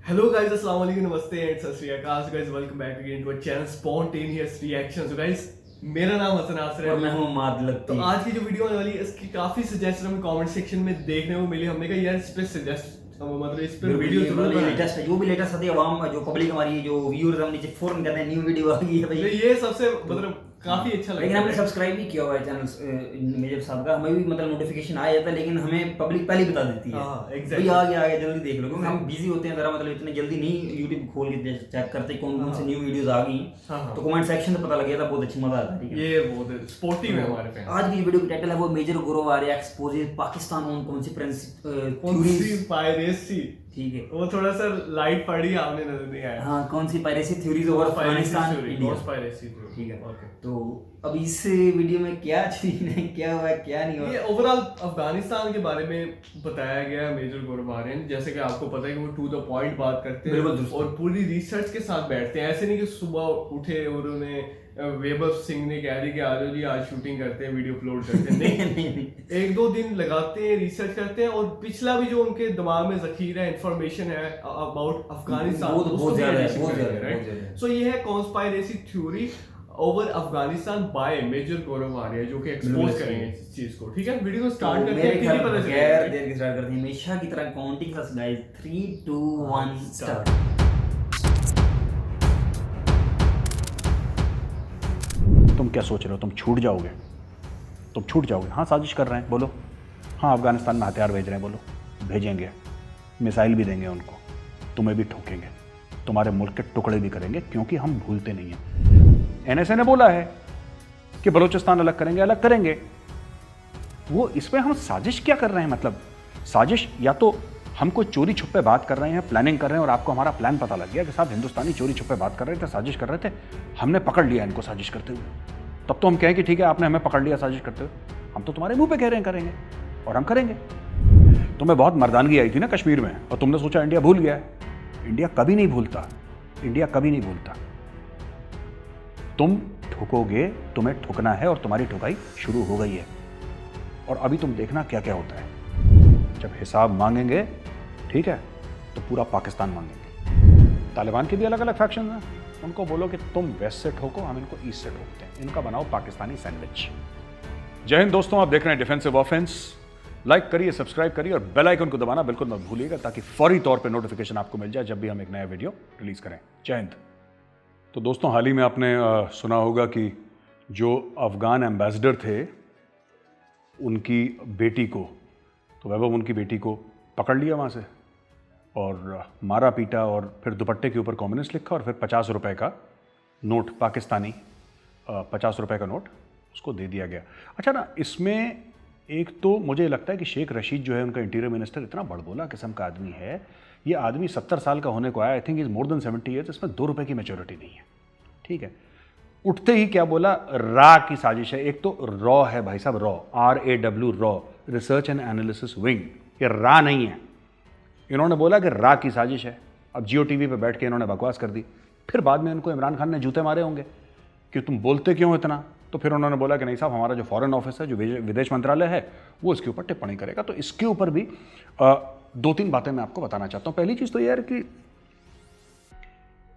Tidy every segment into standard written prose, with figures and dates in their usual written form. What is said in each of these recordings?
Hello guys, अस्सलाम वालेकुम, नमस्ते एंड सत श्री अकाल। So guys, welcome back again to our channel Spontaneous Reactions. So guys, मेरा नाम हसन आसर और है। मैं हूँ माद तो लत्ती। आज की जो वीडियो आने वाली है इसकी काफी सजेशन हमें कमेंट सेक्शन में देखने को मिली। हमने कहा यार इस पे सजेस्ट मतलब इस पे वीडियो जरूर बनाएं। लेटेस्ट है, जो भी लेटेस्ट आती है आवाम जो पब्लिक हमारी जो व्यूअर्स हम नीचे फौरन कहते हैं न्यू वीडियो आ गई है तो भाई। ये सबसे मतलब काफी अच्छा लगा। लेकिन हमने सब्सक्राइब नहीं किया हुआ है चैनल मेजर साहब का। हमें भी मतलब नोटिफिकेशन आ जाता है लेकिन हमें पब्लिक पहले ही बता देती है। हाँ, भाई exactly. आ गया जल्दी देख लो, क्योंकि हम बिजी होते हैं जरा, मतलब इतने जल्दी नहीं यूट्यूब खोल के चेक करते कौन कौन से न्यू वीडियोस आ गई। हाँ। तो कमेंट सेक्शन से पता लग गया था, बहुत अच्छी मजा आता है। ठीक है, ये बहुत स्पोर्टिव है हमारे फैन। आज की वीडियो की टाइटल है वो major Gaurav Arya exposes Pakistan on consequence piracy. ठीक है, वो थोड़ा सा लाइट पड़ी, आपने नजर नहीं आया। हाँ, कौन सी piracy theories over Afghanistan India. Conspiracy ठीक है, ओके। तो अब इस वीडियो में क्या चीज है, क्या हुआ क्या नहीं हुआ, ये ओवरऑल अफगानिस्तान के बारे में बताया गया है मेजर गौरव आर्यन। जैसे कि आपको पता है कि वो टू द पॉइंट बात करते हैं बिल्कुल और पूरी रिसर्च के साथ बैठते हैं। ऐसे नहीं कि सुबह उठे और उन्हें वेबर सिंह ने कह दी कि आज जी आज शूटिंग करते हैं, वीडियो अपलोड करते हैं। नहीं, एक दो दिन लगाते हैं, रिसर्च करते हैं और पिछला भी जो उनके दिमाग में जखीरा इंफॉर्मेशन है अबाउट अफगानिस्तान बहुत ज्यादा है। सो ये है conspiracy theory over Afghanistan by major Gaurav Arya, जो कि एक्सपोज करेंगे इस चीज को। ठीक है, वीडियो को स्टार्ट करते हैं। कितनी पता गैर देर के स्टार्ट करते हैं हमेशा की तरह काउंटिंग के साथ गाइस। 3 2 1 स्टार्ट। तुम क्या सोच रहे हो? तुम छूट जाओगे? तुम छूट जाओगे? हाँ, साजिश कर रहे हैं, बोलो। हाँ, अफगानिस्तान में हथियार भेज रहे हैं, बोलो। भेजेंगे, मिसाइल भी देंगे उनको, तुम्हें भी ठोकेंगे, तुम्हारे मुल्क के टुकड़े भी करेंगे, क्योंकि हम भूलते नहीं हैं। एनएसए ने बोला है कि बलूचिस्तान अलग करेंगे, अलग करेंगे। वो इसमें हम साजिश क्या कर रहे हैं? मतलब साजिश या तो हम कोई चोरी छुपे बात कर रहे हैं, प्लानिंग कर रहे हैं और आपको हमारा प्लान पता लग गया कि साहब हिंदुस्तानी चोरी छुपे बात कर रहे थे, साजिश कर रहे थे, हमने पकड़ लिया इनको साजिश करते हुए, तब तो हम कहें कि ठीक है आपने हमें पकड़ लिया साजिश करते हुए। हम तो तुम्हारे मुंह पे कह रहे हैं करेंगे, और हम करेंगे। तुम्हें बहुत मर्दानगी आई थी ना कश्मीर में, और तुमने सोचा इंडिया भूल गया है। इंडिया कभी नहीं भूलता, इंडिया कभी नहीं भूलता। तुम ठुकोगे, तुम्हें ठुकना है और तुम्हारी ठुकाई शुरू हो गई है। और अभी तुम देखना क्या क्या होता है। जब हिसाब मांगेंगे, ठीक है, तो पूरा पाकिस्तान मांगेंगे। तालिबान के भी अलग अलग फैक्शन हैं, उनको बोलो कि तुम वेस्ट से ठोको, हम इनको ईस्ट से ठोकते हैं, इनका बनाओ पाकिस्तानी सैंडविच। जय हिंद दोस्तों, आप देख रहे हैं डिफेंसिव ऑफेंस। लाइक करिए, सब्सक्राइब करिए और बेल आइकन को दबाना बिल्कुल मत भूलिएगा, ताकि फौरी तौर पे नोटिफिकेशन आपको मिल जाए जब भी हम एक नया वीडियो रिलीज करें। जय हिंद। तो दोस्तों, हाल ही में आपने सुना होगा कि जो अफगान एम्बेसडर थे, उनकी बेटी को, तो वैभव उनकी बेटी को पकड़ लिया वहाँ से और मारा पीटा, और फिर दुपट्टे के ऊपर कम्युनिस्ट लिखा और फिर 50 रुपए का नोट, पाकिस्तानी 50 रुपए का नोट उसको दे दिया गया। अच्छा ना, इसमें एक तो मुझे लगता है कि शेख रशीद जो है उनका इंटीरियर मिनिस्टर इतना बड़बोला किस्म का आदमी है। ये आदमी 70 साल का होने को आया, I think is more than 70 years. इसमें 2 रुपए की मेच्योरिटी नहीं है। ठीक है, उठते ही क्या बोला, रा की साजिश है। एक तो रॉ है भाई साहब, raw, RAW, raw, research and analysis wing. ये रा नहीं है। इन्होंने बोला कि रा की साजिश है। अब जियो टीवी पे बैठ के इन्होंने बकवास कर दी। फिर बाद में इनको इमरान खान ने जूते मारे होंगे कि तुम बोलते क्यों इतना। तो फिर उन्होंने बोला कि नहीं साहब, हमारा जो फॉरेन ऑफिस है, जो विदेश मंत्रालय है, वो इसके ऊपर टिप्पणी करेगा। तो इसके ऊपर भी 2-3 बातें मैं आपको बताना चाहता हूँ। पहली चीज़ तो यह है कि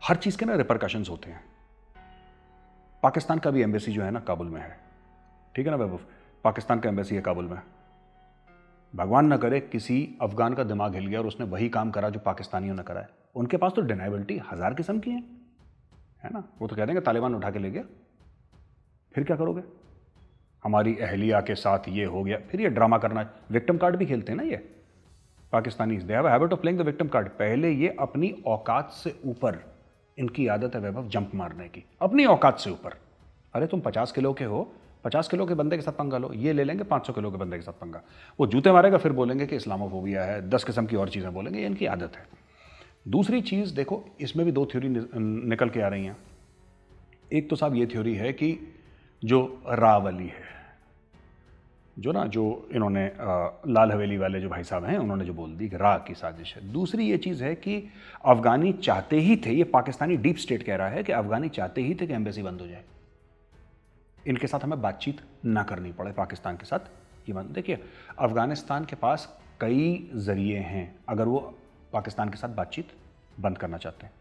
हर चीज़ के ना रिपरकशंस होते हैं। पाकिस्तान का भी एम्बेसी जो है ना काबुल में है, ठीक है ना वैभव, पाकिस्तान का एम्बेसी है काबुल में। भगवान ना करे किसी अफगान का दिमाग हिल गया और उसने वही काम करा जो पाकिस्तानियों ने करा है। उनके पास तो डिनाइबिलिटी 1000 किस्म की है ना। वो तो कह देंगे तालिबान उठा के ले गया, फिर क्या करोगे, हमारी अहलिया के साथ ये हो गया, फिर ये ड्रामा करना है। विक्टिम कार्ड भी खेलते हैं ना ये Pakistanis, they have a habit of playing the victim card. पहले ये अपनी औकात से ऊपर, इनकी आदत है वैभव जंप मारने की, अपनी औकात से ऊपर। अरे तुम 50 किलो के हो, 50 किलो के बंदे के साथ पंगा लो, ये ले लेंगे 500 किलो के बंदे के साथ पंगा। वो जूते मारेगा, फिर बोलेंगे कि इस्लामोफोबिया है, 10 किस्म की और चीज़ें बोलेंगे, ये इनकी आदत है। दूसरी चीज़ देखो, इसमें भी 2 थ्योरी निकल के आ रही हैं। एक तो साहब ये थ्योरी है कि जो रावली है, जो इन्होंने लाल हवेली वाले जो भाई साहब हैं, उन्होंने जो बोल दी कि रा की साजिश है। दूसरी ये चीज़ है कि अफगानी चाहते ही थे, ये पाकिस्तानी डीप स्टेट कह रहा है कि अफगानी चाहते ही थे कि एम्बेसी बंद हो जाए, इनके साथ हमें बातचीत ना करनी पड़े, पाकिस्तान के साथ ये बंद। देखिए, अफगानिस्तान के पास कई जरिए हैं अगर वो पाकिस्तान के साथ बातचीत बंद करना चाहते हैं।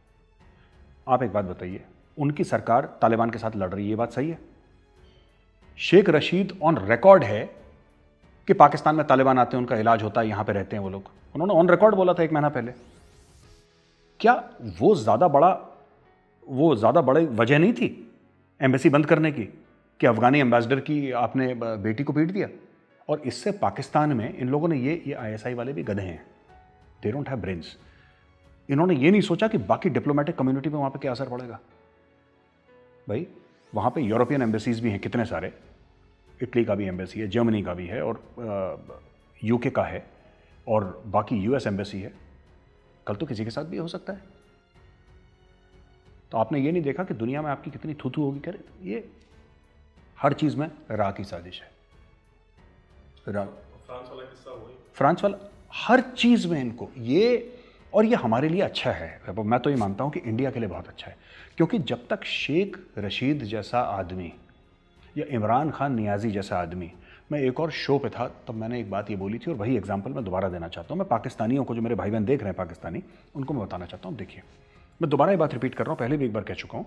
आप एक बात बताइए, उनकी सरकार तालिबान के साथ लड़ रही है, ये बात सही है? शेख रशीद ऑन रिकॉर्ड है कि पाकिस्तान में तालिबान आते हैं, उनका इलाज होता है, यहां पे रहते हैं वो लोग। उन्होंने ऑन रिकॉर्ड बोला था 1 महीना पहले। क्या वो ज्यादा बड़ी वजह नहीं थी एम्बेसी बंद करने की कि अफगानी एम्बेसडर की आपने बेटी को पीट दिया? और इससे पाकिस्तान में इन लोगों ने ये ISI वाले भी गधे हैं, दे डोंट हैव ब्रेन्स। इन्होंने ये नहीं सोचा कि बाकी डिप्लोमेटिक कम्युनिटी में वहां पे क्या असर पड़ेगा। भाई वहां पे यूरोपियन एम्बेसीज भी हैं कितने सारे, इटली का भी एम्बेसी है, जर्मनी का भी है, और UK का है, और बाकी US एम्बेसी है। कल तो किसी के साथ भी हो सकता है। तो आपने ये नहीं देखा कि दुनिया में आपकी कितनी थू होगी? करे ये हर चीज में राह की साजिश है। फ्रांस वाला हर चीज में इनको ये, और ये हमारे लिए अच्छा है। मैं तो ये मानता हूं कि इंडिया के लिए बहुत अच्छा है, क्योंकि जब तक शेख रशीद जैसा आदमी या इमरान खान नियाजी जैसा आदमी, मैं एक और शो पे था तब मैंने एक बात ये बोली थी, और वही एग्जांपल मैं दोबारा देना चाहता हूं। मैं पाकिस्तानियों को, जो मेरे भाई बहन देख रहे हैं पाकिस्तानी, उनको मैं बताना चाहता हूं। देखिए, मैं दोबारा ये बात रिपीट कर रहा हूं, पहले भी एक बार कह चुका हूं।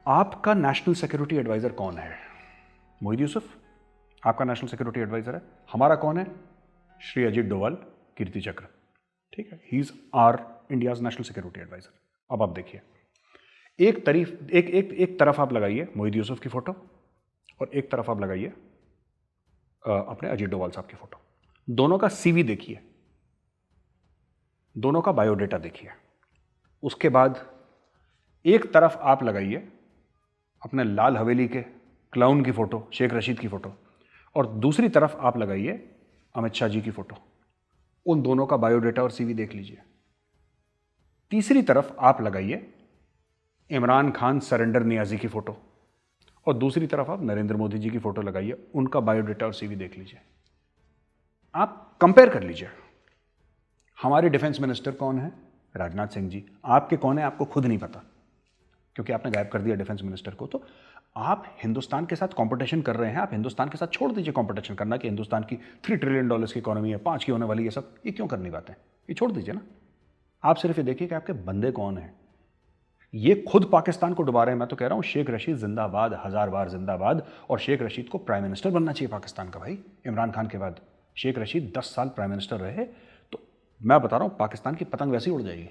आपका नेशनल सिक्योरिटी एडवाइजर कौन है? मोहित यूसुफ आपका नेशनल सिक्योरिटी एडवाइजर है। हमारा कौन है? श्री अजीत डोवाल, कीर्ति चक्र, ठीक है। He is our India's national security advisor. अब आप देखिए, एक तरफ आप लगाइए मोहित यूसुफ की फोटो, और एक तरफ आप लगाइए अपने अजीत डोवाल साहब की फोटो। दोनों का CV देखिए, दोनों का बायोडेटा देखिए। उसके बाद एक तरफ आप लगाइए अपने लाल हवेली के क्लाउन की फोटो, शेख रशीद की फोटो, और दूसरी तरफ आप लगाइए अमित शाह जी की फोटो। उन दोनों का बायोडेटा और CV देख लीजिए। तीसरी तरफ आप लगाइए इमरान खान सरेंडर नियाजी की फोटो, और दूसरी तरफ आप नरेंद्र मोदी जी की फोटो लगाइए, उनका बायोडेटा और CV देख लीजिए। आप कंपेयर कर लीजिए। हमारे डिफेंस मिनिस्टर कौन है? राजनाथ सिंह जी। आपके कौन है आपको खुद नहीं पता, क्योंकि आपने गायब कर दिया डिफेंस मिनिस्टर को। तो आप हिंदुस्तान के साथ कंपटीशन कर रहे हैं। आप हिंदुस्तान के साथ छोड़ दीजिए कंपटीशन करना कि हिंदुस्तान की $3 ट्रिलियन की इकोनॉमी है, 5 की होने वाली है, सब ये क्यों करनी बातें? ये छोड़ दीजिए ना। आप सिर्फ ये देखिए कि आपके बंदे कौन हैं। ये खुद पाकिस्तान को डुबा रहे हैं। मैं तो कह रहा हूं शेख रशीद जिंदाबाद, 1000 बार जिंदाबाद। और शेख रशीद को प्राइम मिनिस्टर बनना चाहिए पाकिस्तान का। भाई इमरान खान के बाद शेख रशीद 10 साल प्राइम मिनिस्टर रहे, तो मैं बता रहा हूं पाकिस्तान की पतंग वैसे ही उड़ जाएगी।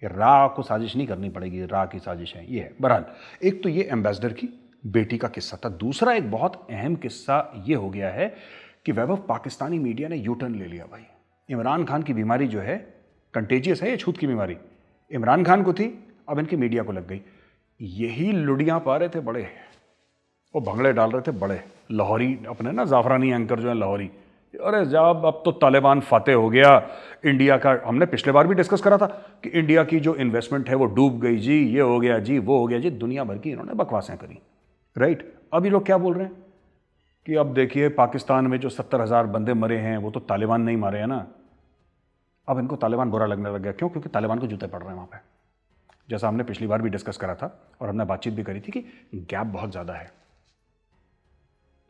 राह को साजिश नहीं करनी पड़ेगी, राह की साजिश है ये है। बहरहाल, एक तो ये एम्बेसडर की बेटी का किस्सा था। दूसरा एक बहुत अहम किस्सा ये हो गया है कि वैभव, पाकिस्तानी मीडिया ने यू टर्न ले लिया। भाई इमरान खान की बीमारी जो है कंटेजियस है, ये छूत की बीमारी इमरान खान को थी, अब इनकी मीडिया को लग गई। यही लुड़ियां पा रहे थे बड़े, वो भंगड़े डाल रहे थे बड़े लाहौरी, अपने ना जाफरानी एंकर जो है लाहौरी, अरे जब अब तो तालिबान फतेह हो गया इंडिया का। हमने पिछले बार भी डिस्कस करा था कि इंडिया की जो इन्वेस्टमेंट है वो डूब गई जी, ये हो गया जी, वो हो गया जी, दुनिया भर की इन्होंने बकवासें करी, राइट। अब ये लोग क्या बोल रहे हैं कि अब देखिए पाकिस्तान में जो 70,000 बंदे मरे हैं वो तो तालिबान नहीं मारे हैं ना। अब इनको तालिबान बुरा लगने लग गया। क्यों? क्योंकि तालिबान को जूते पड़ रहे हैं वहाँ पे, जैसा हमने पिछली बार भी डिस्कस करा था और हमने बातचीत भी करी थी कि गैप बहुत ज़्यादा है,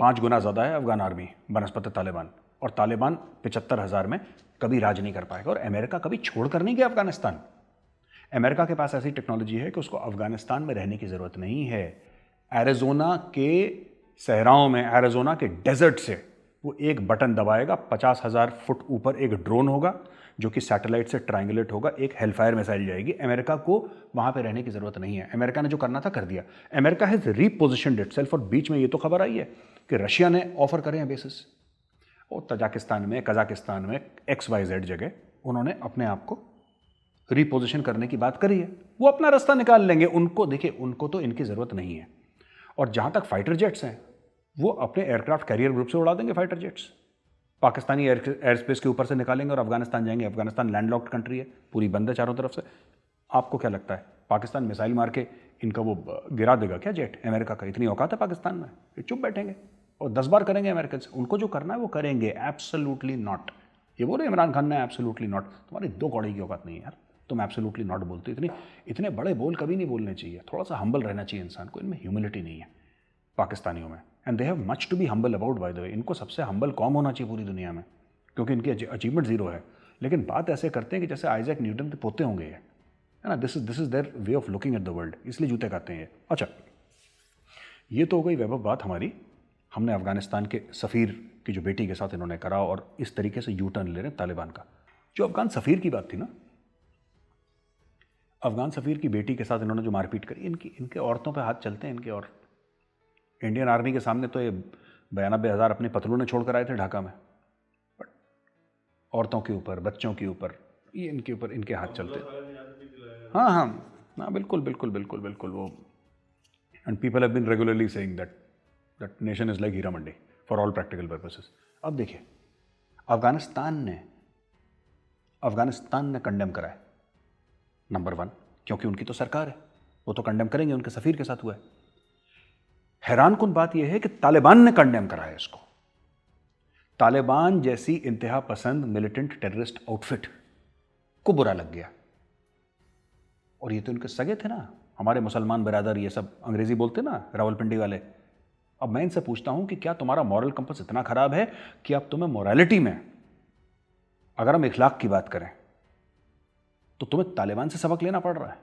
5 गुना ज़्यादा है अफगान आर्मी बनस्पत तालिबान, और तालिबान 75,000 में कभी राज नहीं कर पाएगा। और अमेरिका कभी छोड़ कर नहीं गया अफगानिस्तान। अमेरिका के पास ऐसी टेक्नोलॉजी है कि उसको अफगानिस्तान में रहने की ज़रूरत नहीं है। एरिजोना के सहराओं में, एरिजोना के डेजर्ट से वो एक बटन दबाएगा, 50,000 फुट ऊपर एक ड्रोन होगा जो कि सैटेलाइट से ट्रायंगुलेट होगा, एक हेलफायर मिसाइल जाएगी। अमेरिका को वहाँ पे रहने की ज़रूरत नहीं है। अमेरिका ने जो करना था कर दिया। America has repositioned itself. और बीच में ये तो खबर आई है कि रशिया ने ऑफर करे हैं बेसिस, और तजाकिस्तान में, कजाकिस्तान में, XYZ जगह उन्होंने अपने आप को रीपोजिशन करने की बात करी है। वो अपना रास्ता निकाल लेंगे। उनको देखिए, उनको तो इनकी ज़रूरत नहीं है। और जहाँ तक फाइटर जेट्स हैं, वो अपने एयरक्राफ्ट कैरियर ग्रुप से उड़ा देंगे fighter jets, Pakistani air space के ऊपर से निकालेंगे और अफगानिस्तान जाएंगे। अफगानिस्तान लैंडलॉक्ड कंट्री है, पूरी बंद है चारों तरफ से। आपको क्या लगता है पाकिस्तान मिसाइल मार के इनका वो गिरा देगा क्या जेट अमेरिका का? इतनी औकात है पाकिस्तान में? ये चुप बैठेंगे और 10 बार करेंगे अमेरिकन से। उनको जो करना है वो करेंगे। Absolutely not. ये बोले इमरान खान ने एब्सोल्युटली नॉट। तुम्हारी 2 कौड़ी की औकात नहीं है यार, तुम एब्सोल्युटली नॉट बोलते। इतने बड़े बोल कभी नहीं बोलने चाहिए। थोड़ा सा हम्बल रहना चाहिए इंसान को। इनमें ह्यूमिलिटी नहीं है पाकिस्तानियों में, and they have much to be humble about. By the way, इनको सबसे हम्बल कौम होना चाहिए पूरी दुनिया में, क्योंकि इनकी अचीवमेंट 0 है। लेकिन बात ऐसे करते हैं कि जैसे आइजैक न्यूटन के पोते होंगे ये, है ना। This is their way of looking at the world, इसलिए जूते खाते हैं ये। अच्छा, ये तो हो गई वैभव बात हमारी, हमने अफगानिस्तान के सफ़ीर की जो बेटी के साथ इन्होंने करा और इस तरीके से यू टर्न ले रहे हैं तालिबान का। जो अफगान सफ़ीर की बात थी ना, अफगान सफ़ीर की बेटी के साथ इन्होंने जो मारपीट करी, इनके औरतों पे हाथ चलते हैं इनके। और इंडियन आर्मी के सामने तो ये 92,000 अपने पतलूने छोड़ कर आए थे ढाका में, बट औरतों के ऊपर, बच्चों के ऊपर, ये इनके ऊपर इनके हाथ चलते हैं। हाँ हाँ हाँ, बिल्कुल बिल्कुल बिल्कुल बिल्कुल वो। And people have been regularly saying that nation is like Heera Mandi for all practical purposes. अब देखिए, अफगानिस्तान ने कंडेम करा है, नंबर 1, क्योंकि उनकी तो सरकार है, वो तो कंडेम करेंगे, उनके सफ़ीर के साथ हुआ है। हैरानकुन बात यह है कि तालिबान ने कंडेम करा है इसको। तालिबान जैसी इंतहा पसंद मिलिटेंट टेररिस्ट आउटफिट को बुरा लग गया। और ये तो इनके सगे थे ना, हमारे मुसलमान बिरादर, ये सब अंग्रेजी बोलते ना, रावलपिंडी वाले। अब मैं इनसे पूछता हूं कि क्या तुम्हारा मॉरल कंपस इतना खराब है कि अब तुम्हें मोरालिटी में, अगर हम इखलाक की बात करें, तो तुम्हें तालिबान से सबक लेना पड़ रहा है?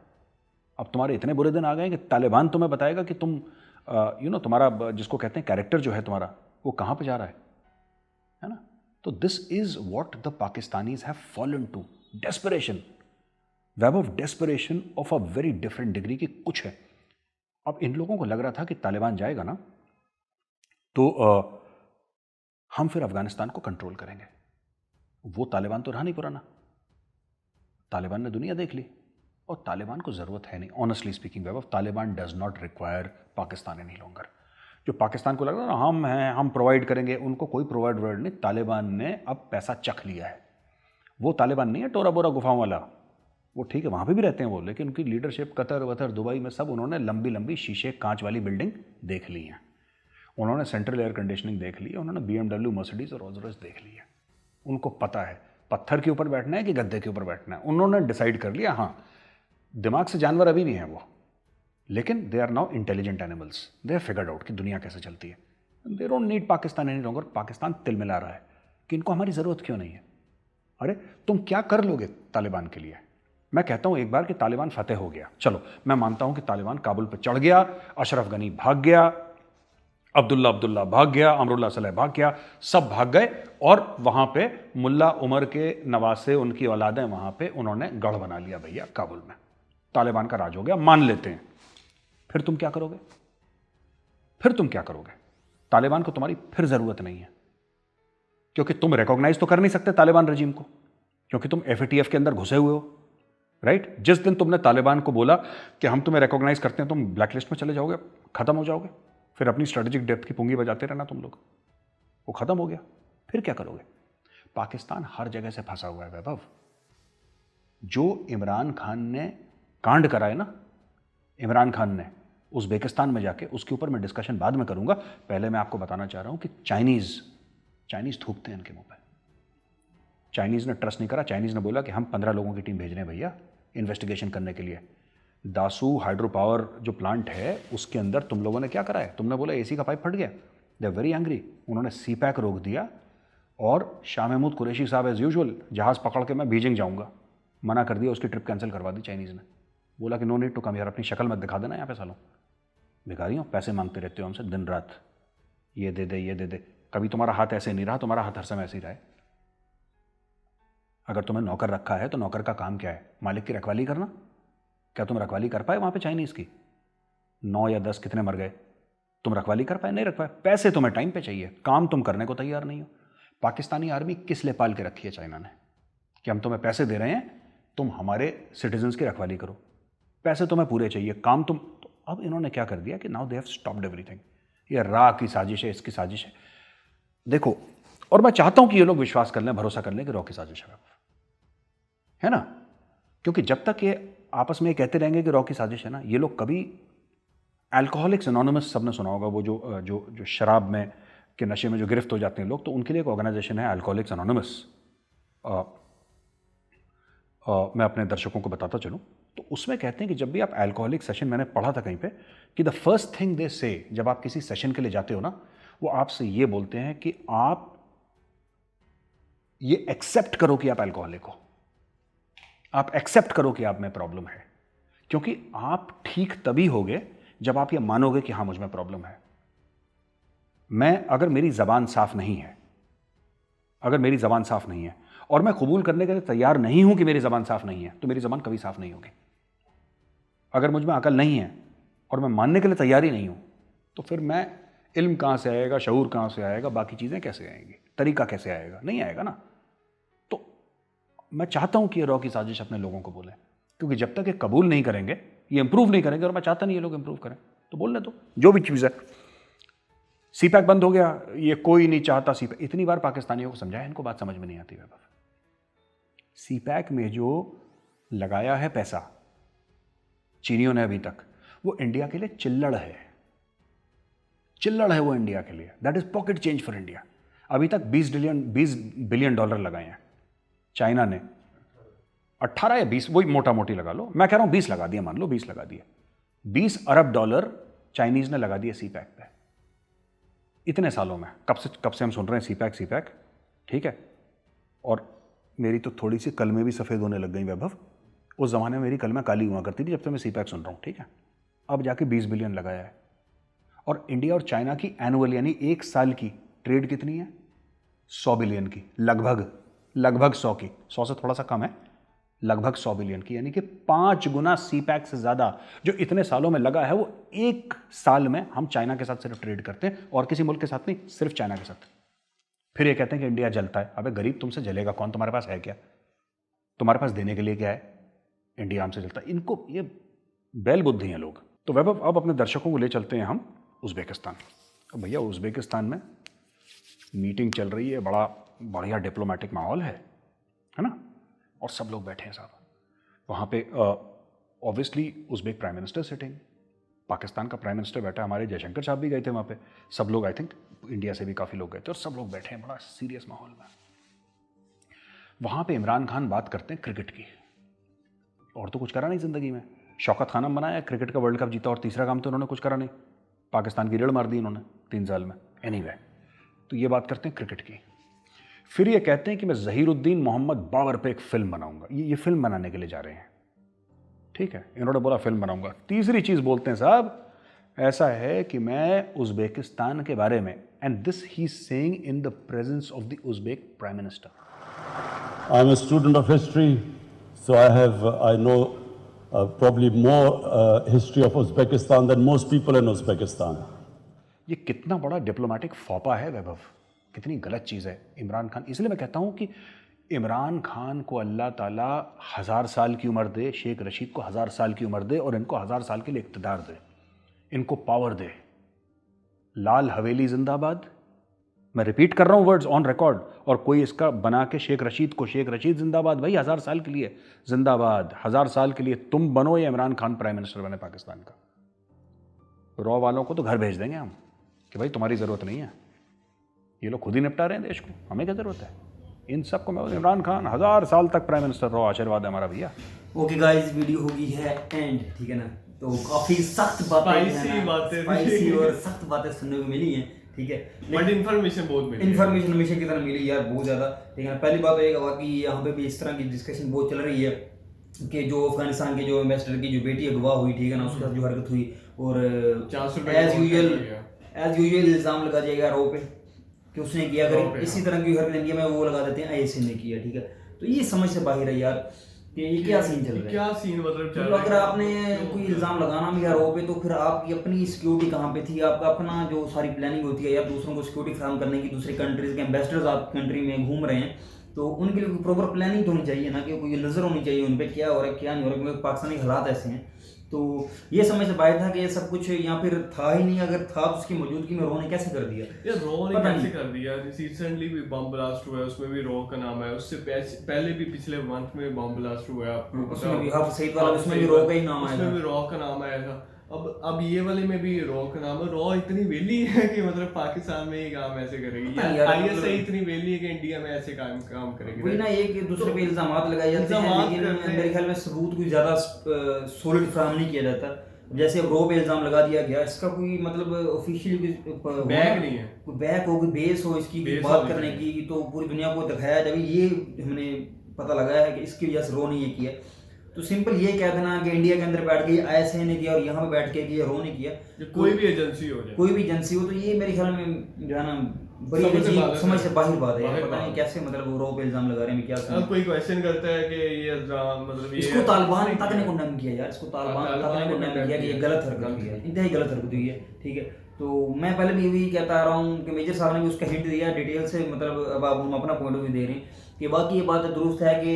अब तुम्हारे इतने बुरे दिन आ गए कि तालिबान तुम्हें बताएगा कि तुम तुम्हारा जिसको कहते हैं कैरेक्टर जो है तुम्हारा, वो कहां पे जा रहा है ना। तो this is what the Pakistanis have fallen to, desperation, web of desperation of a very different degree की कुछ है। अब इन लोगों को लग रहा था कि तालिबान जाएगा ना तो हम फिर अफगानिस्तान को कंट्रोल करेंगे। वो तालिबान तो रहा नहीं पुराना, तालिबान ने दुनिया देख ली और तालिबान को ज़रूरत है नहीं। Honestly speaking Vaibhav, Taliban does not require Pakistan any longer. जो पाकिस्तान को लग रहा है ना हम हैं, हम प्रोवाइड करेंगे, उनको कोई प्रोवाइड नहीं। तालिबान ने अब पैसा चख लिया है। वो तालिबान नहीं है टोरा बोरा गुफाओं वाला, वो ठीक है वहाँ पे भी रहते हैं वो, लेकिन उनकी लीडरशिप कतर वतर दुबई में सब उन्होंने लंबी लंबी शीशे कांच वाली बिल्डिंग देख ली हैं, उन्होंने सेंट्रल एयर कंडीशनिंग देख ली है, उन्होंने BMW, मर्सिडीज और रोल्स रॉयस देख ली है। उनको पता है पत्थर के ऊपर बैठना है कि गद्दे के ऊपर बैठना है, उन्होंने डिसाइड कर लिया। हाँ, दिमाग से जानवर अभी भी हैं वो, लेकिन they are now intelligent animals, they have figured out कि दुनिया कैसे चलती है। They don't need Pakistan any longer. Pakistan तिल मिला रहा है कि इनको हमारी ज़रूरत क्यों नहीं है। अरे तुम क्या कर लोगे तालिबान के लिए? मैं कहता हूं एक बार कि तालिबान फतेह हो गया, चलो मैं मानता हूं कि तालिबान काबुल पर चढ़ गया, अशरफ गनी भाग गया, अब्दुल्ला भाग गया, अमरुल्लाह सलेह भाग गया, सब भाग गए और वहां पे मुल्ला उमर के नवासे, उनकी औलादें वहां पे उन्होंने गढ़ बना लिया भैया काबुल में, तालिबान का राज हो गया, मान लेते हैं। फिर तुम क्या करोगे? फिर तुम क्या करोगे? तालिबान को तुम्हारी फिर जरूरत नहीं है, क्योंकि तुम रिकॉग्नाइज तो कर नहीं सकते तालिबान रजीम को, क्योंकि तुम FATF के अंदर घुसे हुए हो, राइट। जिस दिन तुमने तालिबान को बोला कि हम तुम्हें रिकॉग्नाइज करते हैं, तुम ब्लैकलिस्ट में चले जाओगे, खत्म हो जाओगे, फिर अपनी स्ट्रेटेजिक डेप्थ की पुंगी बजाते रहना तुम लोग, वो खत्म हो गया। फिर क्या करोगे? पाकिस्तान हर जगह से फंसा हुआ है वैभव। जो इमरान खान ने कांड कराए ना, इमरान खान ने उज़्बेकिस्तान में जाके, उसके ऊपर मैं डिस्कशन बाद में करूंगा। पहले मैं आपको बताना चाह रहा हूं कि चाइनीज थूकते हैं इनके मुंह पे। चाइनीज ने ट्रस्ट नहीं करा, चाइनीज ने बोला कि हम 15 लोगों की टीम भेज रहे हैं भैया इन्वेस्टिगेशन करने के लिए। दासू हाइड्रो पावर जो प्लांट है उसके अंदर तुम लोगों ने क्या करा है? तुमने बोला AC का पाइप फट गया, दे आर वेरी एंग्री। उन्होंने CPAC रोक दिया और शाह महमूद कुरैशी साहब एज यूजुअल जहाज़ पकड़ के मैं बीजिंग जाऊंगा, मना कर दिया, उसकी ट्रिप कैंसिल करवा दी चाइनीज़ ने। बोला कि नो नीड टू कम यार, अपनी शक्ल मत दिखा देना यहाँ पे सालों, भिखारियों पैसे मांगते रहते हो हमसे दिन रात, ये दे दे ये दे दे। कभी तुम्हारा हाथ ऐसे नहीं रहा, तुम्हारा हाथ हर समय ऐसे ही रहा है। अगर तुम्हें नौकर रखा है तो नौकर का काम क्या है? मालिक की रखवाली करना। क्या तुम रखवाली कर पाए वहां पे चाइनीज की? 9 या 10 कितने मर गए? तुम रखवाली कर पाए? नहीं रख पाए। पैसे तुम्हें टाइम पे चाहिए, काम तुम करने को तैयार नहीं हो। पाकिस्तानी आर्मी किस लिए पाल के रखी है चाइना ने? कि हम तुम्हें पैसे दे रहे हैं, तुम हमारे सिटीजन्स की रखवाली करो, पैसे तुम्हें पूरे चाहिए, काम तुम। तो अब इन्होंने क्या कर दिया कि now they have stopped everything. ये रा की साजिश है, इसकी साजिश है। देखो, और मैं चाहता हूं कि ये लोग विश्वास कर लें, भरोसा कर लें कि रॉ की साजिश है ना, क्योंकि जब तक ये आपस में ये कहते रहेंगे कि रॉ की साजिश है ना, ये लोग कभी अल्कोहलिक्स एनोनिमस सबने सुना होगा, वो जो शराब में के नशे में जो गिरफ्त हो जाते हैं लोग, तो उनके लिए एक ऑर्गेनाइजेशन है अल्कोहलिक्स एनोनिमस। मैं अपने दर्शकों को बताता चलूं तो उसमें कहते हैं कि जब भी आप अल्कोहलिक सेशन, मैंने पढ़ा था कहीं पे कि द फर्स्ट थिंग दे से, जब आप किसी सेशन के लिए जाते हो ना, वो आपसे ये बोलते हैं कि आप ये एक्सेप्ट करो कि आप अल्कोहलिक हो, आप एक्सेप्ट करो कि आप में प्रॉब्लम है, क्योंकि आप ठीक तभी होगे जब आप ये मानोगे कि हाँ मुझ में प्रॉब्लम है। अगर मेरी जबान साफ नहीं है, अगर मेरी जबान साफ नहीं है और मैं कबूल करने के लिए तैयार नहीं हूं कि मेरी जबान साफ नहीं है, तो मेरी जबान कभी साफ नहीं होगी। अगर मुझ में अकल नहीं है और मैं मानने के लिए तैयार ही नहीं हूं, तो फिर मैं इल्म कहां से आएगा, शऊर कहां से आएगा, बाकी चीजें कैसे आएंगी, तरीका कैसे आएगा, नहीं आएगा ना। तो मैं चाहता हूं कि ये रॉ की साजिश अपने लोगों को बोले, क्योंकि जब तक ये कबूल नहीं करेंगे, ये इंप्रूव नहीं करेंगे, और मैं चाहता नहीं ये लोग इंप्रूव करें, तो बोलने दो जो भी चीज़ है। सीपैक बंद हो गया, ये कोई नहीं चाहता सीपैक। इतनी बार पाकिस्तानियों को समझाया, इनको बात समझ में नहीं आती। वैभव, सीपैक में जो लगाया है पैसा चीनियों ने अभी तक, वो इंडिया के लिए चिल्लड़ है, चिल्लड़ है वो इंडिया के लिए। That is pocket change for India. अभी तक 20 बिलियन डॉलर लगाए हैं चाइना ने, 18 या 20, वही मोटा मोटी लगा लो, मैं कह रहा हूं 20 लगा दिए, मान लो 20 लगा दिए। 20 अरब डॉलर चाइनीज ने लगा दिए सीपैक पे इतने सालों में। कब से हम सुन रहे हैं सीपैक सीपैक, ठीक है। और मेरी तो थोड़ी सी कलमें भी सफ़ेद होने लग गई वैभव। उस ज़माने में मेरी कलमें काली हुआ करती थी जब से मैं सीपैक सुन रहा हूँ, ठीक है। अब जाके 20 बिलियन लगाया है। और इंडिया और चाइना की एनुअल यानी एक साल की ट्रेड कितनी है? 100 बिलियन की, लगभग 100 की, 100 से थोड़ा सा कम है, लगभग 100 बिलियन की, यानी कि 5 गुना सीपैक से ज़्यादा जो इतने सालों में लगा है, वो एक साल में हम चाइना के साथ सिर्फ ट्रेड करते हैं, और किसी मुल्क के साथ नहीं, सिर्फ चाइना के साथ। फिर ये कहते हैं कि इंडिया जलता है। अबे गरीब, तुमसे जलेगा कौन? तुम्हारे पास है क्या? तुम्हारे पास देने के लिए क्या है? इंडिया हमसे जलता है। इनको ये बैल बुद्धि हैं लोग। तो वैभव, अब अपने दर्शकों को ले चलते हैं हम उज़्बेकिस्तान। अब भैया उज़्बेकिस्तान में मीटिंग चल रही है, बड़ा बढ़िया डिप्लोमेटिक माहौल है ना, और सब लोग बैठे हैं साहब वहाँ पे। Obviously Uzbek prime minister sitting, Pakistan का प्राइम मिनिस्टर बैठा, हमारे जयशंकर साहब भी गए थे वहाँ पे, सब लोग, आई थिंक इंडिया से भी काफ़ी लोग गए थे, और सब लोग बैठे हैं बड़ा सीरियस माहौल में। वहाँ पे इमरान खान बात करते हैं क्रिकेट की, और तो कुछ करा नहीं ज़िंदगी में। शौकत खानम बनाया, क्रिकेट का वर्ल्ड कप जीता, और तीसरा काम तो उन्होंने कुछ करा नहीं, पाकिस्तान की रेड़ मार दी इन्होंने 3 साल में। एनीवे, तो ये बात करते हैं क्रिकेट की। फिर ये कहते हैं कि मैं ज़हीरुद्दीन मोहम्मद बाबर पे एक फिल्म बनाऊंगा। ये फिल्म बनाने के लिए जा रहे हैं, ठीक है। इन्होंने बोला फिल्म बनाऊंगा। तीसरी चीज़ बोलते हैं साहब, ऐसा है कि मैं उज़्बेकिस्तान के बारे में, and this he saying in the presence of the Uzbek prime minister. I'm a student of history, so I know probably more history of Uzbekistan than most people in Uzbekistan. ये कितना बड़ा diplomatic फौपा है वैभव, कितनी गलत चीज़ है इमरान खान। इसलिए मैं कहता हूँ कि इमरान खान को अल्लाह ताला 1000 साल की उम्र दे, शेख रशीद को 1000 साल की उम्र दे, और इनको 1000 साल के लिए इक़्तिदार दे, इनको पावर दे। लाल हवेली जिंदाबाद, मैं रिपीट कर रहा हूँ वर्ड्स ऑन रिकॉर्ड, और कोई इसका बना के शेख रशीद को, शेख रशीद जिंदाबाद भाई, 1000 साल के लिए जिंदाबाद, 1000 साल के लिए तुम बनो या इमरान खान प्राइम मिनिस्टर बने पाकिस्तान का। रॉ वालों को तो घर भेज देंगे हम कि भाई तुम्हारी ज़रूरत नहीं है, ये लोग खुद ही निपटा रहे हैं देश को, हमें क्या ज़रूरत है इन सब को। मैं इमरान खान 1000 साल तक प्राइम मिनिस्टर रहो, आशीर्वाद है हमारा भैया। ओके गाइस, वीडियो हो गई है एंड, ठीक है ना। तो काफ़ी सख्त बातें, स्पाइसी और सख्त बातें सुनने को मिली हैं, ठीक है। बट इन्फॉर्मेशन बहुत मिली, इन्फॉर्मेशन हमेशा की तरह मिली यार, बहुत ज़्यादा, ठीक है। पहली बात तो ये हुआ कि यहाँ पे भी इस तरह की डिस्कशन बहुत चल रही है कि जो अफगानिस्तान के जो एम्बेसडर की जो बेटी अगवा हुई, ठीक है ना, उसके साथ जो हरकत हुई, और एज यूजुअल इल्ज़ाम लगा जाएगा रो पे कि उसने किया। अगर इसी तरह की हरकत इंडिया में वो लगा देते हैं ऐसे ने किया, ठीक है। तो ये समझ से बाहर है यार कि ये क्या सीन चल रहा है, क्या सीन मतलब चल रहा है। अगर आपने कोई इल्ज़ाम लगाना भी यार रो पे, तो फिर आपकी अपनी सिक्योरिटी कहाँ पे थी? आपका अपना जो सारी प्लानिंग होती है यार, दूसरों को सिक्योरिटी फराहम करने की, दूसरी कंट्रीज के एम्बेसडर्स आप कंट्री में घूम रहे हैं, तो उनके लिए प्रॉपर प्लानिंग तो होनी चाहिए ना, कि कोई नज़र होनी चाहिए उन पर क्या हो रहा है क्या नहीं हो रहा है, क्योंकि पाकिस्तानी हालात ऐसे हैं। तो ये समझ से बाहर था कि ये सब कुछ यहाँ फिर था ही नहीं। अगर था तो उसकी मौजूदगी में रॉ ने कैसे कर दिया? ये रॉ ने कैसे कर दिया? रिसेंटली भी बम ब्लास्ट हुआ है, उसमें भी रॉ का नाम है। उससे पहले भी पिछले मंथ में बम ब्लास्ट हुआ है, आपको पता है, उसमें भी रॉ का ही नाम आया, उसमें भी रॉ का नाम आया था। अब ये वाले में भी रॉ का नाम है। रॉ इतनी वेली है कि मतलब पाकिस्तान में ही काम ऐसे करेगी, आईएसआई इतनी वेली है कि इंडिया में ऐसे काम करेगी। वही ना, एक दूसरे पे इल्जामात लगाए जाते हैं, लेकिन मेरे ख्याल में सबूत कोई ज्यादा सॉलिड फराहम नहीं किया जाता। जैसे अब रो पे इल्जाम लगा दिया गया, इसका कोई मतलब ऑफिशियल बैक नहीं है, कोई बैक हो, कोई बेस हो इसकी बेस बात होनी करने चाहिए। की, तो पूरी दुनिया को दिखाया जब ये हमने पता लगाया है कि इसकी वजह से रो ने ये किया। तो सिंपल ये कह देना कि इंडिया के अंदर बैठ के ये ISA ने किया और यहाँ पे बैठ के ये रो ने किया, कोई भी एजेंसी हो जाए, कोई भी एजेंसी हो, तो ये मेरे ख्याल में जो है ना बड़ी समझ से अजीब, बाहर समझ है। से बाहर बात है यार, बाहर पता नहीं बात। कैसे मतलब वो रो पे इल्जाम लगा रहे हैं, क्या अब कोई क्वेश्चन करता है कि ये मतलब ये इसको तालिबान तक ने condemn किया यार, इसको तालिबान तक ने तालिबान ने condemn condemn किया कि ये किया। गलत हरकत हुई है, इंतहाई गलत हरकत हुई है, ठीक है। तो मैं पहले भी यही कहता आ रहा हूँ कि मेजर साहब ने भी उसका हिंट दिया डिटेल से, मतलब अब आप हम अपना पॉइंट ऑफ व्यू दे रहे हैं कि बाकी ये बात दुरुस्त है कि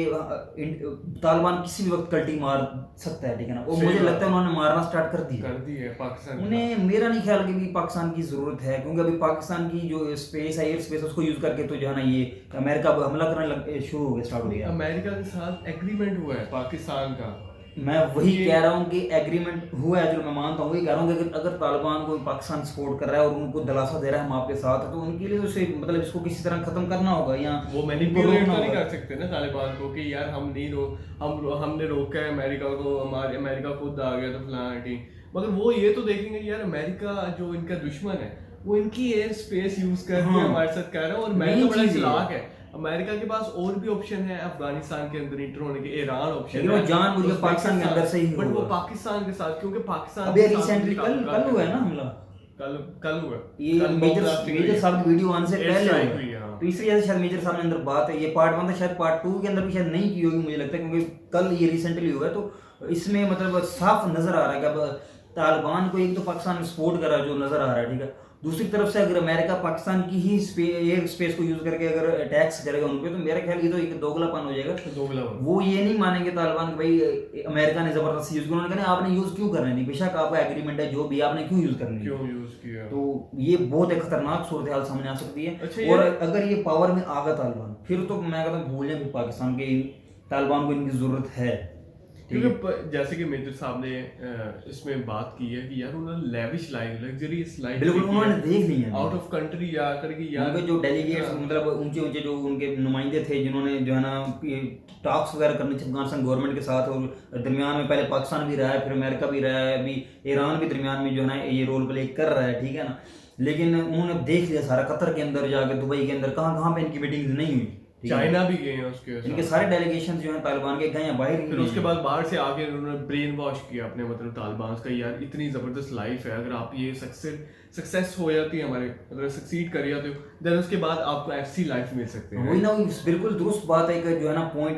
तालिबान किसी भी वक्त कल्टी मार सकता है, ठीक है ना। और सही मुझे बात लगता है उन्होंने मारना स्टार्ट कर दिया, कर दी है पाकिस्तान के उन्हें मेरा नहीं ख्याल कि भी पाकिस्तान की जरूरत है, क्योंकि अभी पाकिस्तान की जो स्पेस है, एयर स्पेस, उसको यूज करके तो जो है ना ये अमेरिका अब हमला करने शुरू हो गया, स्टार्ट हो साथ। गया। अमेरिका के साथ एग्रीमेंट हुआ है पाकिस्तान का, मैं वही कह रहा हूँ कि एग्रीमेंट हुआ है, जो मैं मानता हूँ, वही कह रहा हूँ कि अगर तालिबान को पाकिस्तान सपोर्ट कर रहा है और उनको दिलासा दे रहा है हम आपके साथ, तो उनके लिए उसे मतलब इसको किसी तरह खत्म करना होगा, या वो मैनिपुलेट तो नहीं कर सकते ना तालिबान को कि यार हम नहीं हमने रोका है अमेरिका को, हमारे अमेरिका खुद आ गया तो फलाना ठीक, मगर वो ये तो देखेंगे यार अमेरिका जो इनका दुश्मन है वो इनकी एयर स्पेस यूज करके हाँ। हमारे साथ कर रहा है, और मेन अमेरिका बड़ा चीज़ ये चालाक है। अमेरिका के पास और भी ऑप्शन है अफगानिस्तान के अंदर इंटर होने के, ईरान ऑप्शन लेकिन वो जानबूझ के पाकिस्तान के अंदर से ही बट वो होगा। पाकिस्तान के साथ, क्योंकि पाकिस्तान अभी के साथ रिसेंटली काम कल कर हुआ है रहे ना हैं। हमला, कल हुआ ये कल मेजर blasting हुई है। साहब की वीडियो आने से Air पहले strike हुआ। हुई है, हाँ। तो इसी वजह से शायद मेजर साहब ने अंदर बात है, ये पार्ट 1 था, शायद पार्ट 2 के अंदर भी शायद नहीं की होगी मुझे लगता है, क्योंकि कल ये रिसेंटली हुआ है। तो इसमें मतलब साफ नजर आ रहा है कि अब तालिबान को एक तो पाकिस्तान सपोर्ट कर रहा है, जो नजर आ रहा है, ठीक है। दूसरी तरफ से अगर अमेरिका पाकिस्तान की ही एयर स्पेस को यूज करके अगर अटैक्स करेगा उन पे, तो मेरा ख्याल ये तो एक दोगलापन हो जाएगा। दोगला वो ये नहीं मानेंगे तालिबान कि भाई अमेरिका ने जबरदस्ती यूज किया, उन्होंने कहा आपने यूज क्यों करना नहीं, बेशक आपका एग्रीमेंट है जो भी, आपने क्यों यूज करनी है। क्यों यूज किया। तो ये बहुत एक खतरनाक सूरत हाल सामने आ सकती है। अच्छा, और अगर ये पावर में आ गया तालिबान, फिर तो मैं कहता हूँ भूल जाए पाकिस्तान के, तालिबान को इनकी जरूरत है, क्योंकि जैसे कि मेजर साहब ने इसमें बात की है कि यार उन्होंने लेविश लाइफ, लग्जरियस लाइफ बिल्कुल उन्होंने देख लिया आउट ऑफ कंट्री जाकर के यार उनके जो डेलीगेट्स मतलब ऊंचे ऊंचे जो उनके नुमाइंदे थे, जिन्होंने जो है ना टॉक्स वगैरह करने थे अफगानिस्तान गवर्नमेंट के साथ, और दरमियान में पहले पाकिस्तान भी रहा है, फिर अमेरिका भी रहा है, अभी ईरान भी दरमियान में जो है ना ये रोल प्ले कर रहा है, ठीक है ना। लेकिन उन्होंने देख लिया सारा, कतर के अंदर जाके, दुबई के अंदर, कहाँ कहाँ पे इनकी मीटिंग्स नहीं हुई, चाइना भी गए हैं उसके इनके सारे डेलीगेशन जो है तालिबान के गए हैं बाहर ही फिर नहीं उसके हैं। बाद बाहर से आके उन्होंने ब्रेन वॉश किया अपने मतलब तालिबान का, यार इतनी जबरदस्त लाइफ है, अगर आप ये सक्सेस हो जाती है हमारे, अगर सक्सीड कर जाते हो, देन उसके बाद आपको ऐसी लाइफ मिल सकते हैं। वही ना, वही बिल्कुल दुरुस्त बात है कि जो है ना पॉइंट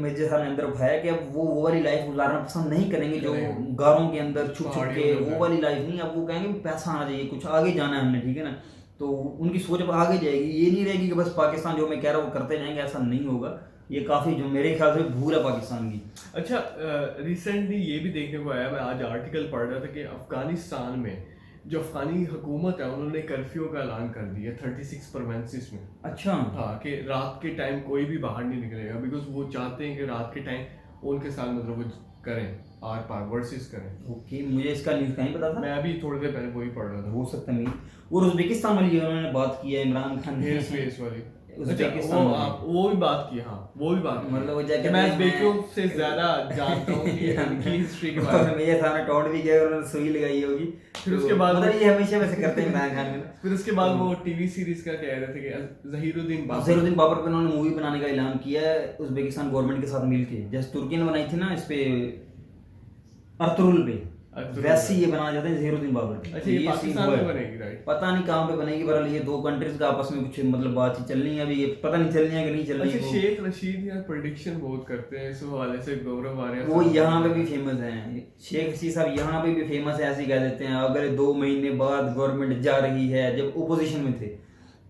मेजर साहब ने अंदर उठाया कि अब वो वाली लाइफ गुजारना पसंद नहीं करेंगे, जो गारों के अंदर छुप छुप के वो वाली लाइफ नहीं। अब वो कहेंगे पैसा आना चाहिए, कुछ आगे जाना है हमने, ठीक है ना। तो उनकी सोच अब आगे जाएगी, ये नहीं रहेगी कि बस पाकिस्तान जो मैं कह रहा हूँ वो करते जाएंगे, ऐसा नहीं होगा। ये काफ़ी जो मेरे ख्याल से भूल है पाकिस्तान की। अच्छा, रिसेंटली ये भी देखने को आया, मैं आज आर्टिकल पढ़ रहा था कि अफगानिस्तान में जो अफगानी हुकूमत है उन्होंने कर्फ्यू का ऐलान कर दिया 36 प्रोविंसेस में। अच्छा, हाँ, कि रात के टाइम कोई भी बाहर नहीं निकलेगा, बिकॉज वो चाहते हैं कि रात के टाइम उनके साथ मतलब वो करें, आर पार वर्सेस करें। ओके, मुझे इसका न्यूज़ कहीं पता था। मैं अभी थोड़ी देर पहले वही पढ़ रहा था। हो सकता है। और उज़्बेकिस्तान वाली जो उन्होंने बात की है इमरान खान एयर ने, स्पेस वाली, उज़्बेकिस्तान वो वाली। वो भी बात की, हाँ वो भी बात की। मतलब वो क्या कि मैं कहते हैं, उज़्बेकियों से ज्यादा जानता हूँ कि इनकी हिस्ट्री के बारे में। मेरे सामने टॉन्ट भी किया, उन्होंने सुई लगाई होगी। फिर उसके बाद मतलब ये हमेशा वैसे करते हैं इमरान खान में। फिर उसके बाद वो टीवी सीरीज का कह रहे थे कि जहीरुद्दीन बाबर, ज़हीरुद्दीन बाबर पे उन्होंने मूवी बनाने का ऐलान किया है उज़्बेकिस्तान गवर्नमेंट के साथ मिलके, जैसे तुर्की ने बनाई थी ना इस पे अर्तुगरुल पे, वैसे ये बनाना चाहते हैं ज़हीरुद्दीन बाबर पे। अच्छा, ये सीन पाकिस्तान हुआ में है। बनेगी, राइट? पता नहीं कहाँ पे बनेगी, बहरहाल ये दो कंट्रीज का आपस में कुछ मतलब बातचीत चलनी है, अभी ये पता नहीं चलनी है कि नहीं चलनी अच्छा, है। शेख रशीद यार प्रेडिक्शन बहुत करते हैं, इस हवाले से गौरव आर्या वो साहब यहाँ पे भी फेमस हैं, शेख रशीद साहब यहाँ पे भी फेमस है, ऐसे ही कह देते हैं अगर 2 महीने बाद गवर्नमेंट जा रही है, जब ओपोजिशन में थे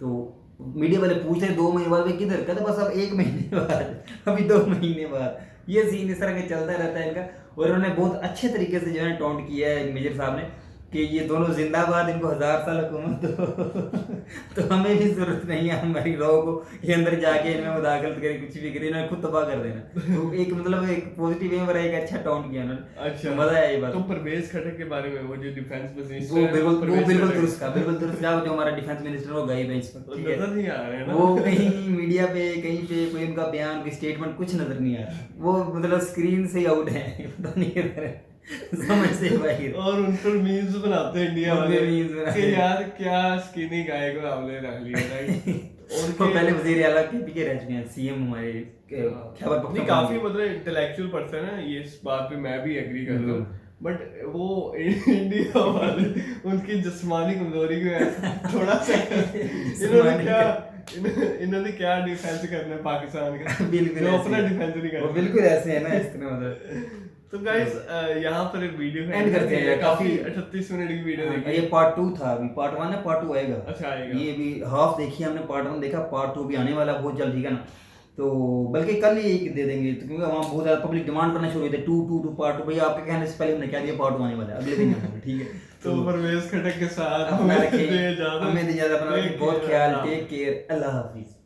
तो मीडिया वाले पूछते हैं 2 महीने बाद वे किधर, कहते बस अब 1 महीने बाद, अभी 2 महीने बाद। ये सीन इस तरह के चलता रहता है इनका। और उन्होंने बहुत अच्छे तरीके से जो है टॉन्ट किया है मेजर साहब ने कि ये दोनों जिंदाबाद, इनको 1000 साल हुकूमत तो हमें भी जरूरत नहीं है हमारी रॉ को ये अंदर जाके इनमें मुदाखलत करे, कुछ भी करे, इन्होंने खुद तबाह कर देना। तो एक मतलब एक पॉजिटिव वे में एक अच्छा टॉन्ट किया उन्होंने। अच्छा, मजा आया ये बात। तो परवेज खटक के बारे में, वो जो डिफेंस मिनिस्टर वो है, बिल्कुल दुरुस्त का, बिल्कुल दुरुस्त का, जो हमारा डिफेंस मिनिस्टर वो गायब है इस वक्त, ठीक है। नजर नहीं आ रहे हैं ना वो कहीं मीडिया पे कहीं पे कोई उनका बयान, कोई स्टेटमेंट कुछ नजर नहीं आ रहा, वो मतलब स्क्रीन से ही आउट है, पता नहीं किधर है। समझ से बाहर। और उन पर मीम्स बनाते हैं इंडिया उन पे वाले memes बनाते कि हैं। यार क्या स्किनी गाय को हमने रख लिया राइट। और वो पहले वजीर आला केपी के रह चुके हैं, सीएम हमारे खैबर नहीं पख्तूनख्वा काफी मतलब इंटेलेक्चुअल पर्सन है ये, इस बात पे मैं भी एग्री करता हूँ, बट वो इंडिया वाले उनकी जिस्मानी कमजोरी की वजह से थोड़ा सा इन्होंने क्या डिफेंस करना है पाकिस्तान का, बिल्कुल जो ऐसे अपना है। डिफेंस नहीं वो करते। बिल्कुल ऐसे है ना, इस तरह मतलब। तो गाइस यहाँ पर एक वीडियो End करते हैं यार, काफी काफी- 38 मिनट की वीडियो हाँ, देखी। ये पार्ट 2 था, अभी पार्ट 1 है, पार्ट 2 आएगा। अच्छा, आएगा। ये भी हाफ देखी हमने, पार्ट 1 देखा, पार्ट 2 भी आने वाला है बहुत जल्द, ठीक है ना। तो बल्कि कल ही एक दे देंगे, तो क्योंकि वहाँ बहुत ज़्यादा पब्लिक डिमांड करना शुरू हुई थी, टू पार्ट 2। भैया आपके कहने से पहले हमने क्या दिया, पार्ट 2 आने वाला है, अगले दिन आने वाला है, ठीक है। तो परवेज खटक के साथ अपना हमें रखें, दे इजाजत। हमें दे इजाजत, अपना Take बहुत care, ख्याल, अल्लाह। टेक केयर, अल्लाह हाफिज़।